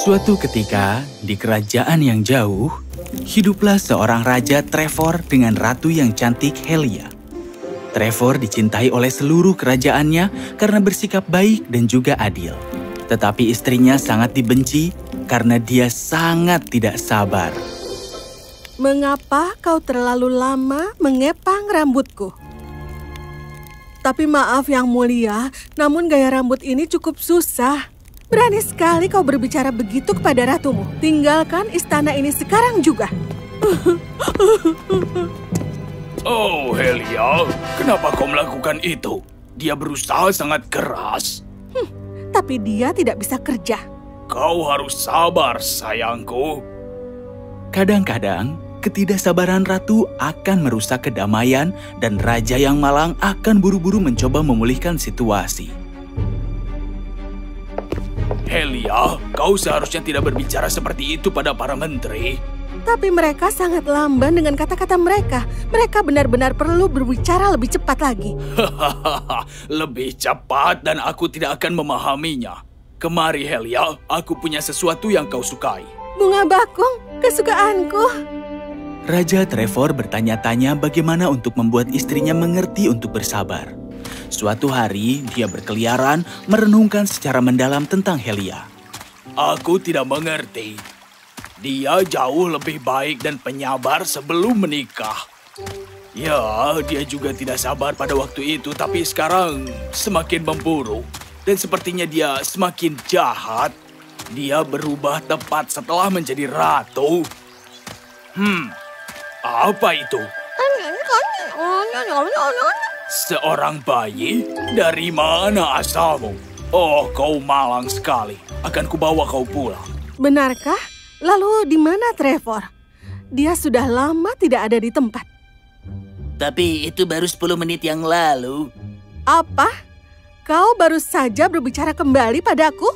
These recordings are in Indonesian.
Suatu ketika, di kerajaan yang jauh, hiduplah seorang raja Trevor dengan ratu yang cantik Helia. Trevor dicintai oleh seluruh kerajaannya karena bersikap baik dan juga adil. Tetapi istrinya sangat dibenci karena dia sangat tidak sabar. Mengapa kau terlalu lama mengepang rambutku? Tapi maaf yang mulia, namun gaya rambut ini cukup susah. Berani sekali kau berbicara begitu kepada ratumu. Tinggalkan istana ini sekarang juga. Oh, Helia, kenapa kau melakukan itu? Dia berusaha sangat keras. Tapi dia tidak bisa kerja. Kau harus sabar, sayangku. Kadang-kadang, ketidaksabaran ratu akan merusak kedamaian dan raja yang malang akan buru-buru mencoba memulihkan situasi. Helia, kau seharusnya tidak berbicara seperti itu pada para menteri. Tapi mereka sangat lamban dengan kata-kata mereka. Mereka benar-benar perlu berbicara lebih cepat lagi. Lebih cepat dan aku tidak akan memahaminya. Kemari, Helia, aku punya sesuatu yang kau sukai. Bunga bakung, kesukaanku. Raja Trevor bertanya-tanya bagaimana untuk membuat istrinya mengerti untuk bersabar. Suatu hari, dia berkeliaran merenungkan secara mendalam tentang Helia. Aku tidak mengerti. Dia jauh lebih baik dan penyabar sebelum menikah. Ya, dia juga tidak sabar pada waktu itu, tapi sekarang semakin memburuk. Dan sepertinya dia semakin jahat. Dia berubah tepat setelah menjadi ratu. Apa itu? Seorang bayi? Dari mana asalmu? Oh, kau malang sekali. Akan kubawa kau pulang. Benarkah? Lalu di mana Trevor? Dia sudah lama tidak ada di tempat. Tapi itu baru 10 menit yang lalu. Apa? Kau baru saja berbicara kembali padaku?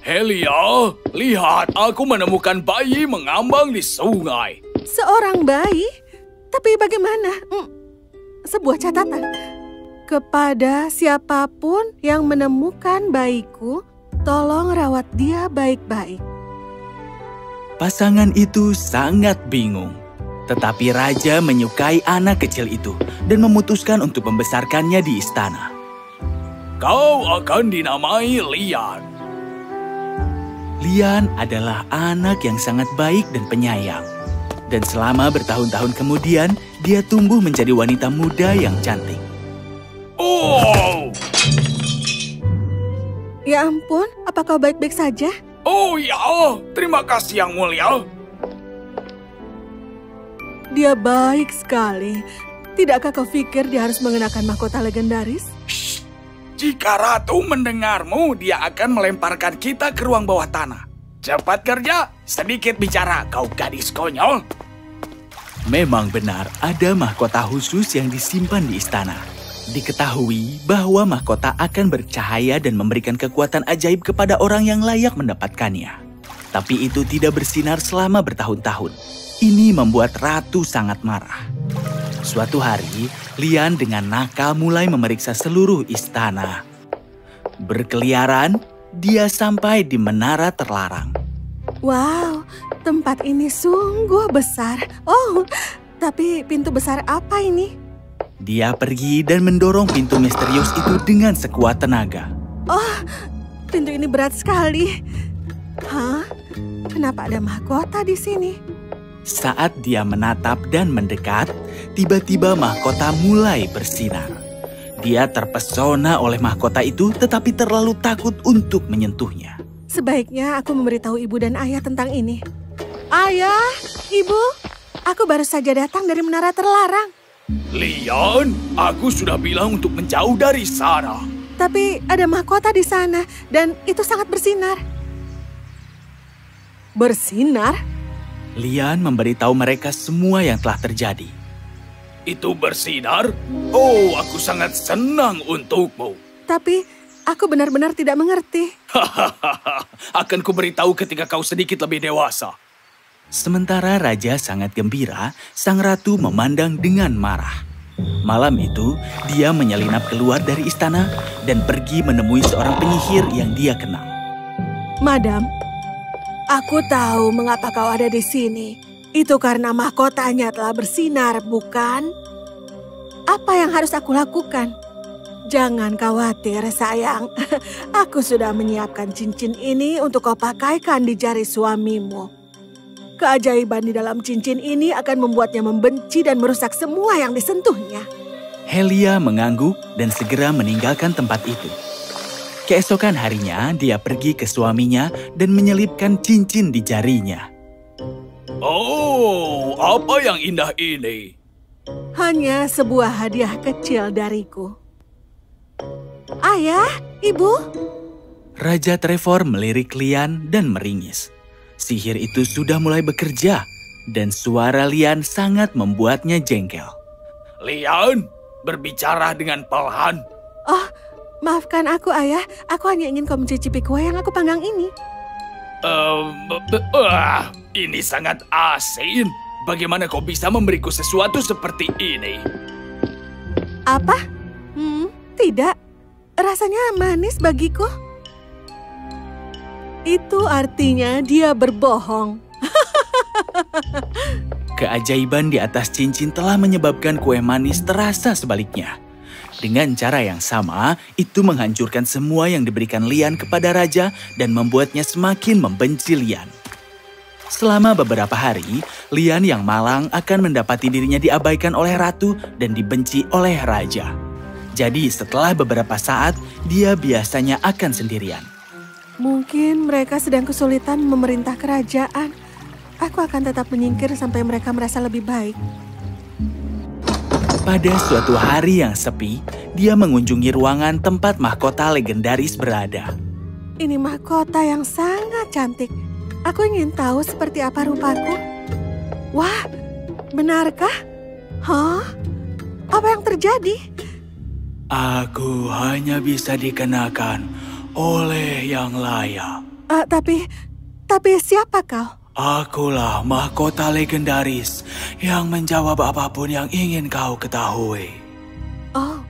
Helia, lihat, aku menemukan bayi mengambang di sungai. Seorang bayi? Tapi bagaimana? Sebuah catatan. Kepada siapapun yang menemukan bayiku, tolong rawat dia baik-baik. Pasangan itu sangat bingung. Tetapi raja menyukai anak kecil itu dan memutuskan untuk membesarkannya di istana. Kau akan dinamai Lian. Lian adalah anak yang sangat baik dan penyayang. Dan selama bertahun-tahun kemudian, dia tumbuh menjadi wanita muda yang cantik. Oh! Ya ampun, apa kau baik-baik saja? Oh ya, terima kasih yang mulia. Dia baik sekali. Tidakkah kau pikir dia harus mengenakan mahkota legendaris? Shh. Jika ratu mendengarmu, dia akan melemparkan kita ke ruang bawah tanah. Cepat kerja, sedikit bicara, kau gadis konyol. Memang benar, ada mahkota khusus yang disimpan di istana. Diketahui bahwa mahkota akan bercahaya dan memberikan kekuatan ajaib kepada orang yang layak mendapatkannya. Tapi itu tidak bersinar selama bertahun-tahun. Ini membuat ratu sangat marah. Suatu hari, Lian dengan nakal mulai memeriksa seluruh istana. Berkeliaran, dia sampai di menara terlarang. Wow, tempat ini sungguh besar. Oh, tapi pintu besar apa ini? Dia pergi dan mendorong pintu misterius itu dengan sekuat tenaga. Oh, pintu ini berat sekali. Hah? Kenapa ada mahkota di sini? Saat dia menatap dan mendekat, tiba-tiba mahkota mulai bersinar. Dia terpesona oleh mahkota itu tetapi terlalu takut untuk menyentuhnya. Sebaiknya aku memberitahu ibu dan ayah tentang ini. Ayah, ibu, aku baru saja datang dari menara terlarang. Lian, aku sudah bilang untuk menjauh dari sana. Tapi ada mahkota di sana dan itu sangat bersinar. Bersinar? Lian memberitahu mereka semua yang telah terjadi. Itu bersinar? Oh, aku sangat senang untukmu. Tapi aku benar-benar tidak mengerti. Akan kuberitahu ketika kau sedikit lebih dewasa. Sementara raja sangat gembira, sang ratu memandang dengan marah. Malam itu, dia menyelinap keluar dari istana dan pergi menemui seorang penyihir yang dia kenal. Madam, Aku tahu mengapa kau ada di sini. Itu karena mahkotanya telah bersinar, bukan? Apa yang harus aku lakukan? Jangan khawatir, sayang. Aku sudah menyiapkan cincin ini untuk kau pakaikan di jari suamimu. Keajaiban di dalam cincin ini akan membuatnya membenci dan merusak semua yang disentuhnya. Helia mengangguk dan segera meninggalkan tempat itu. Keesokan harinya, dia pergi ke suaminya dan menyelipkan cincin di jarinya. Oh, apa yang indah ini? Hanya sebuah hadiah kecil dariku. Ayah, ibu. Raja Trevor melirik Lian dan meringis. Sihir itu sudah mulai bekerja, dan suara Lian sangat membuatnya jengkel. Lian, berbicara dengan pelan. Oh, maafkan aku, Ayah. Aku hanya ingin kau mencicipi kue yang aku panggang ini. Ini sangat asin. Bagaimana kau bisa memberiku sesuatu seperti ini? Apa? Tidak. Rasanya manis bagiku. Itu artinya dia berbohong. Keajaiban di atas cincin telah menyebabkan kue manis terasa sebaliknya. Dengan cara yang sama, itu menghancurkan semua yang diberikan Lian kepada raja dan membuatnya semakin membenci Lian. Selama beberapa hari, Lian yang malang akan mendapati dirinya diabaikan oleh ratu dan dibenci oleh raja. Jadi setelah beberapa saat, dia biasanya akan sendirian. Mungkin mereka sedang kesulitan memerintah kerajaan. Aku akan tetap menyingkir sampai mereka merasa lebih baik. Pada suatu hari yang sepi, dia mengunjungi ruangan tempat mahkota legendaris berada. Ini mahkota yang sangat cantik. Aku ingin tahu seperti apa rupaku. Wah, benarkah? Hah? Apa yang terjadi? Aku hanya bisa dikenakan oleh yang layak. Tapi siapa kau? Akulah mahkota legendaris yang menjawab apapun yang ingin kau ketahui. Oh,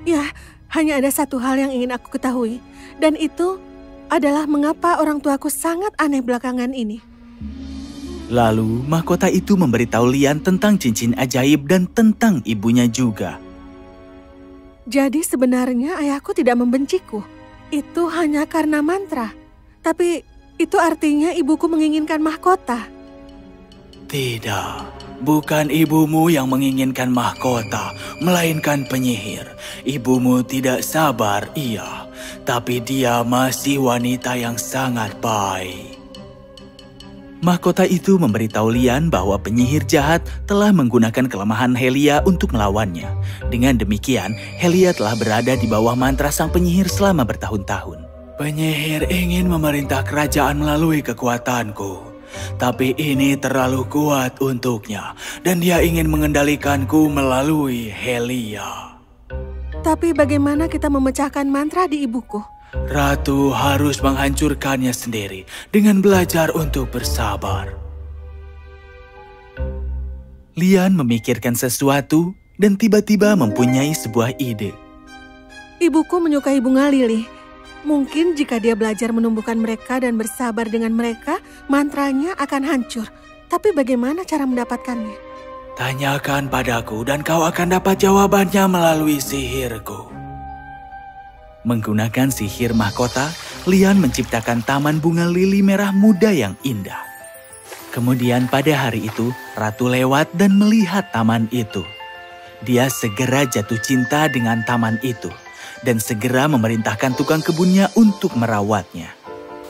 ya, hanya ada satu hal yang ingin aku ketahui. Dan itu adalah mengapa orang tuaku sangat aneh belakangan ini. Lalu, mahkota itu memberitahu Lian tentang cincin ajaib dan tentang ibunya juga. Jadi sebenarnya ayahku tidak membenciku. Itu hanya karena mantra. Tapi itu artinya ibuku menginginkan mahkota. Tidak, bukan ibumu yang menginginkan mahkota, melainkan penyihir. Ibumu tidak sabar, iya, tapi dia masih wanita yang sangat baik. Mahkota itu memberitahu Lian bahwa penyihir jahat telah menggunakan kelemahan Helia untuk melawannya. Dengan demikian, Helia telah berada di bawah mantra sang penyihir selama bertahun-tahun. Penyihir ingin memerintah kerajaan melalui kekuatanku. Tapi ini terlalu kuat untuknya, dan dia ingin mengendalikanku melalui Helia. Tapi bagaimana kita memecahkan mantra di ibuku? Ratu harus menghancurkannya sendiri dengan belajar untuk bersabar. Lian memikirkan sesuatu dan tiba-tiba mempunyai sebuah ide. Ibuku menyukai bunga lili. Mungkin jika dia belajar menumbuhkan mereka dan bersabar dengan mereka, mantranya akan hancur. Tapi bagaimana cara mendapatkannya? Tanyakan padaku dan kau akan dapat jawabannya melalui sihirku. Menggunakan sihir mahkota, Lian menciptakan taman bunga lili merah muda yang indah. Kemudian pada hari itu, Ratu lewat dan melihat taman itu. Dia segera jatuh cinta dengan taman itu dan segera memerintahkan tukang kebunnya untuk merawatnya.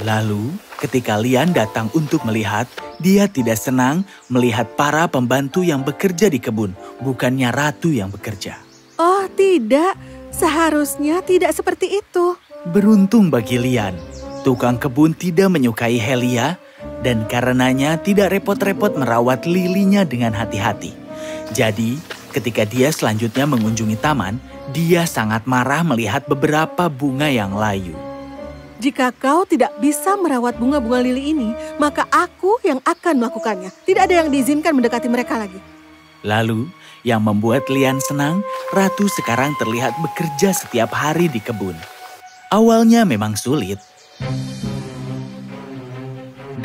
Lalu, ketika Lian datang untuk melihat, dia tidak senang melihat para pembantu yang bekerja di kebun, bukannya ratu yang bekerja. Oh tidak, seharusnya tidak seperti itu. Beruntung bagi Lian, tukang kebun tidak menyukai Helia dan karenanya tidak repot-repot merawat lilinya dengan hati-hati. Jadi, ketika dia selanjutnya mengunjungi taman, dia sangat marah melihat beberapa bunga yang layu. Jika kau tidak bisa merawat bunga-bunga lili ini, maka aku yang akan melakukannya. Tidak ada yang diizinkan mendekati mereka lagi. Lalu, yang membuat Lian senang, Ratu sekarang terlihat bekerja setiap hari di kebun. Awalnya memang sulit.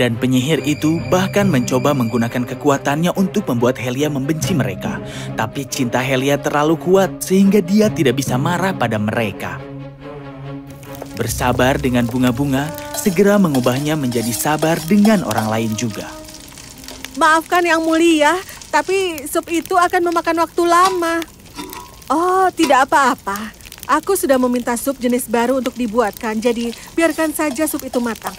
Dan penyihir itu bahkan mencoba menggunakan kekuatannya untuk membuat Helia membenci mereka. Tapi cinta Helia terlalu kuat sehingga dia tidak bisa marah pada mereka. Bersabar dengan bunga-bunga, segera mengubahnya menjadi sabar dengan orang lain juga. Maafkan Yang Mulia, tapi sup itu akan memakan waktu lama. Oh, tidak apa-apa. Aku sudah meminta sup jenis baru untuk dibuatkan, jadi biarkan saja sup itu matang.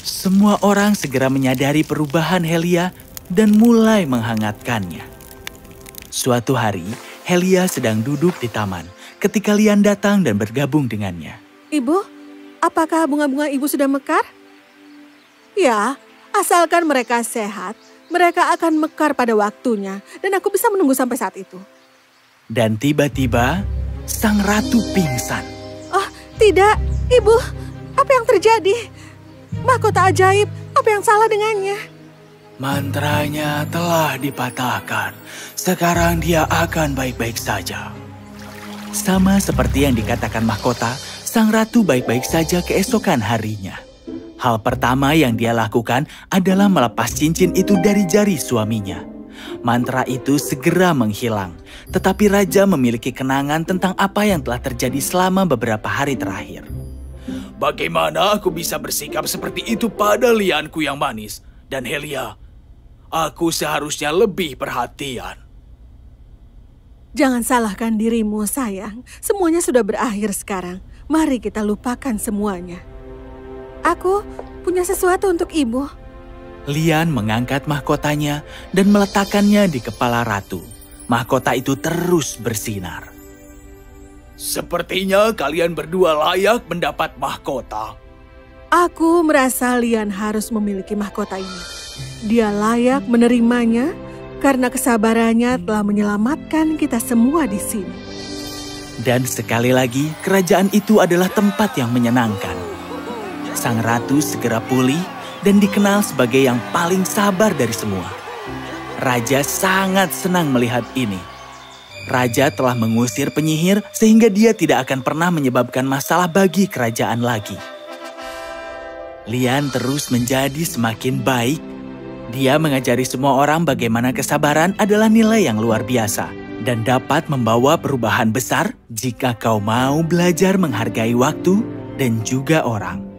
Semua orang segera menyadari perubahan Helia dan mulai menghangatkannya. Suatu hari, Helia sedang duduk di taman ketika Lian datang dan bergabung dengannya. Ibu, apakah bunga-bunga ibu sudah mekar? Ya, asalkan mereka sehat, mereka akan mekar pada waktunya dan aku bisa menunggu sampai saat itu. Dan tiba-tiba, sang ratu pingsan. Oh, tidak, ibu, apa yang terjadi? Mahkota ajaib, apa yang salah dengannya? Mantranya telah dipatahkan. Sekarang dia akan baik-baik saja. Sama seperti yang dikatakan mahkota, sang ratu baik-baik saja keesokan harinya. Hal pertama yang dia lakukan adalah melepas cincin itu dari jari suaminya. Mantra itu segera menghilang, tetapi raja memiliki kenangan tentang apa yang telah terjadi selama beberapa hari terakhir. Bagaimana aku bisa bersikap seperti itu pada lianku yang manis? Dan Helia, aku seharusnya lebih perhatian. Jangan salahkan dirimu, sayang. Semuanya sudah berakhir sekarang. Mari kita lupakan semuanya. Aku punya sesuatu untuk ibu. Lian mengangkat mahkotanya dan meletakkannya di kepala ratu. Mahkota itu terus bersinar. Sepertinya kalian berdua layak mendapat mahkota. Aku merasa Lian harus memiliki mahkota ini. Dia layak menerimanya karena kesabarannya telah menyelamatkan kita semua di sini. Dan sekali lagi, kerajaan itu adalah tempat yang menyenangkan. Sang ratu segera pulih dan dikenal sebagai yang paling sabar dari semua. Raja sangat senang melihat ini. Raja telah mengusir penyihir sehingga dia tidak akan pernah menyebabkan masalah bagi kerajaan lagi. Lian terus menjadi semakin baik. Dia mengajari semua orang bagaimana kesabaran adalah nilai yang luar biasa dan dapat membawa perubahan besar jika kau mau belajar menghargai waktu dan juga orang.